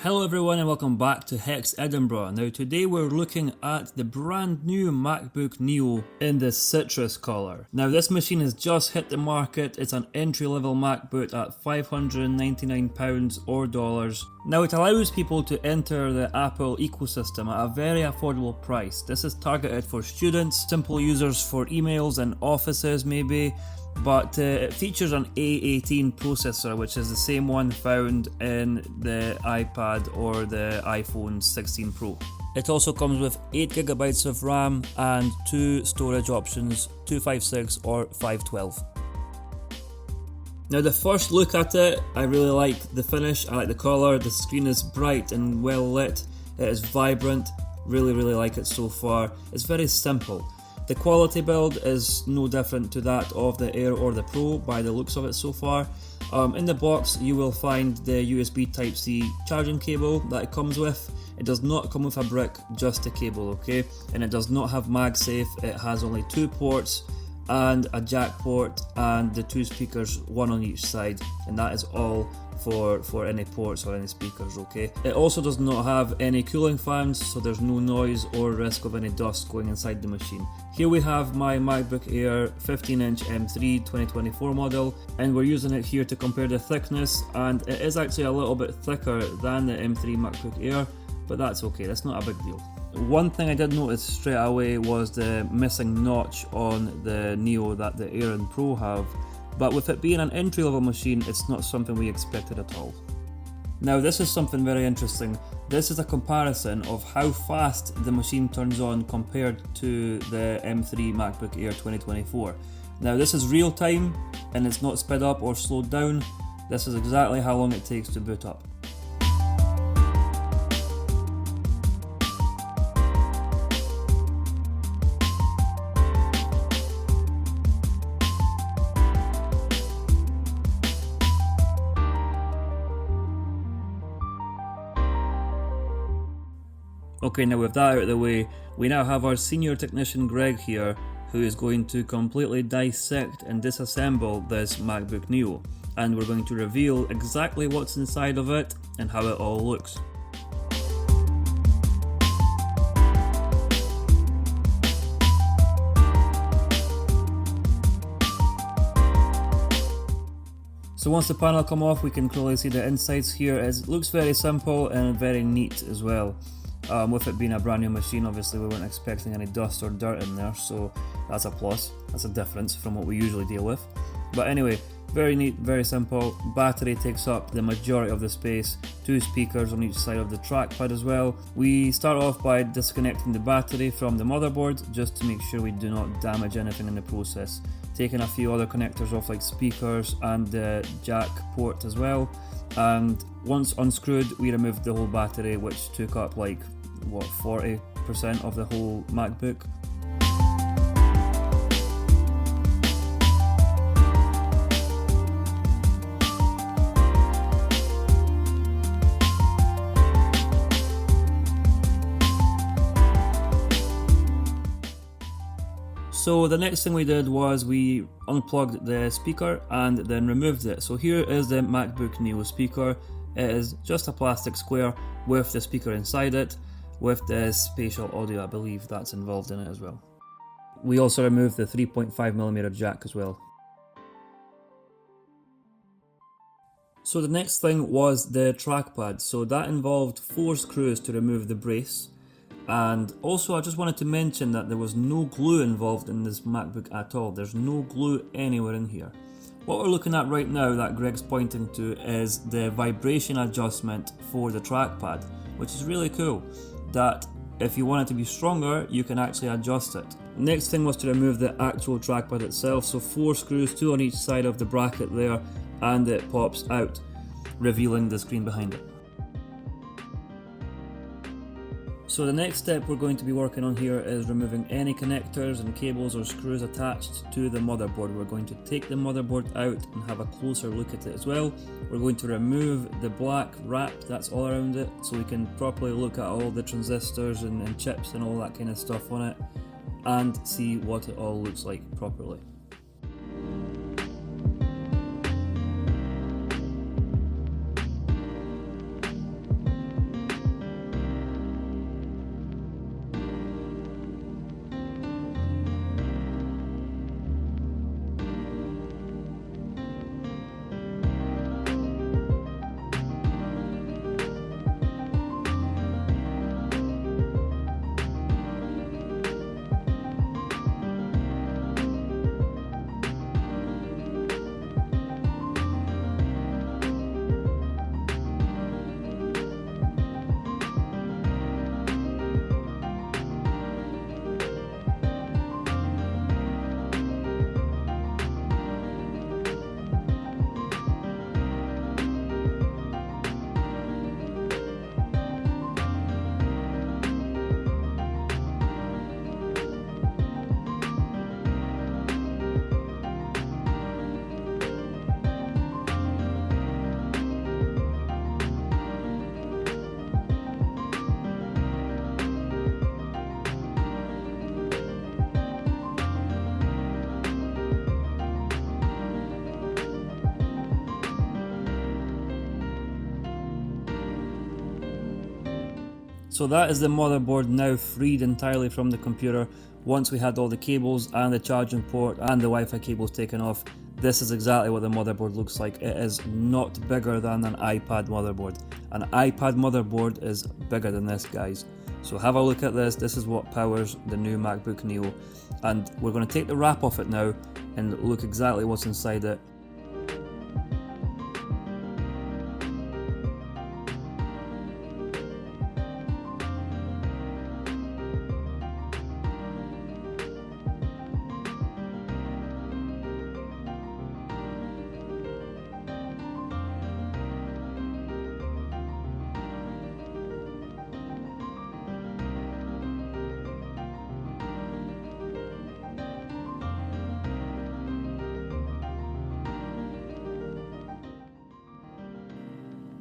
Hello everyone and welcome back to Hex Edinburgh. Now today we're looking at the brand new MacBook Neo in the citrus colour. Now this machine has just hit the market. It's an entry level MacBook at £599 or dollars. Now it allows people to enter the Apple ecosystem at a very affordable price. This is targeted for students, simple users for emails and offices maybe. But it features an A18 processor, which is the same one found in the iPad or the iPhone 16 Pro. It also comes with 8GB of RAM and two storage options, 256 or 512. Now the first look at it, I really like the finish, I like the colour, the screen is bright and well lit, it is vibrant, really like it so far. It's very simple. The quality build is no different to that of the Air or the Pro by the looks of it so far. In the box you will find the USB Type-C charging cable that it comes with. It does not come with a brick, just a cable, okay? And it does not have MagSafe, it has only two ports and a jack port and the two speakers, one on each side, and that is all for any ports or any speakers, okay? It also does not have any cooling fans, so there's no noise or risk of any dust going inside the machine. Here we have my MacBook Air 15-inch M3 2024 model, and we're using it here to compare the thickness, and it is actually a little bit thicker than the M3 MacBook Air, but that's okay, that's not a big deal. One thing I did notice straight away was the missing notch on the Neo that the Air and Pro have, but with it being an entry-level machine, it's not something we expected at all. Now this is something very interesting. This is a comparison of how fast the machine turns on compared to the M3 MacBook Air 2024. Now this is real time and it's not sped up or slowed down. This is exactly how long it takes to boot up. Okay, now with that out of the way, we now have our senior technician Greg here, who is going to completely dissect and disassemble this MacBook Neo, and we're going to reveal exactly what's inside of it and how it all looks. So once the panel come off, we can clearly see the insides here. It looks very simple and very neat as well. With it being a brand new machine, obviously we weren't expecting any dust or dirt in there, so that's a plus, that's a difference from what we usually deal with. But anyway, very neat, very simple. Battery takes up the majority of the space, two speakers on each side of the trackpad as well. We start off by disconnecting the battery from the motherboard just to make sure we do not damage anything in the process. Taking a few other connectors off like speakers and the jack port as well. And once unscrewed, we removed the whole battery, which took up like, what, 40% of the whole MacBook. So the next thing we did was we unplugged the speaker and then removed it. So here is the MacBook Neo speaker. It is just a plastic square with the speaker inside it, with the spatial audio, I believe that's involved in it as well. We also removed the 3.5mm jack as well. So the next thing was the trackpad. So that involved 4 screws to remove the brace. And also I just wanted to mention that there was no glue involved in this MacBook at all. There's no glue anywhere in here. What we're looking at right now that Greg's pointing to is the vibration adjustment for the trackpad, which is really cool, that if you want it to be stronger, you can actually adjust it. Next thing was to remove the actual trackpad itself, so 4 screws, 2 on each side of the bracket there, and it pops out, revealing the screen behind it. So the next step we're going to be working on here is removing any connectors and cables or screws attached to the motherboard. We're going to take the motherboard out and have a closer look at it as well. We're going to remove the black wrap that's all around it so we can properly look at all the transistors and chips and all that kind of stuff on it and see what it all looks like properly. So that is the motherboard now freed entirely from the computer. Once we had all the cables and the charging port and the Wi-Fi cables taken off, this is exactly what the motherboard looks like. It is not bigger than an iPad motherboard. An iPad motherboard is bigger than this, guys. So have a look at this. This is what powers the new MacBook Neo. And we're going to take the wrap off it now and look exactly what's inside it.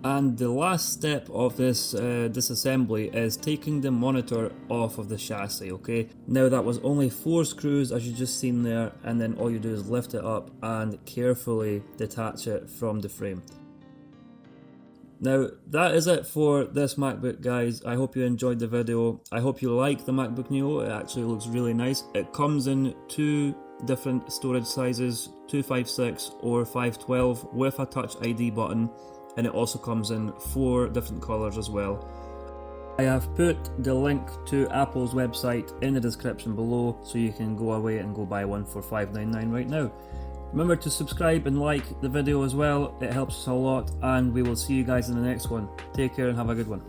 And the last step of this disassembly is taking the monitor off of the chassis, okay? Now that was only 4 screws as you just seen there, and then all you do is lift it up and carefully detach it from the frame. Now that is it for this MacBook, guys. I hope you enjoyed the video. I hope you like the MacBook Neo. It actually looks really nice. It comes in 2 different storage sizes, 256 or 512 with a Touch ID button. And it also comes in 4 different colours as well. I have put the link to Apple's website in the description below, so you can go away and go buy one for $5.99 right now. Remember to subscribe and like the video as well, it helps us a lot, and we will see you guys in the next one. Take care and have a good one.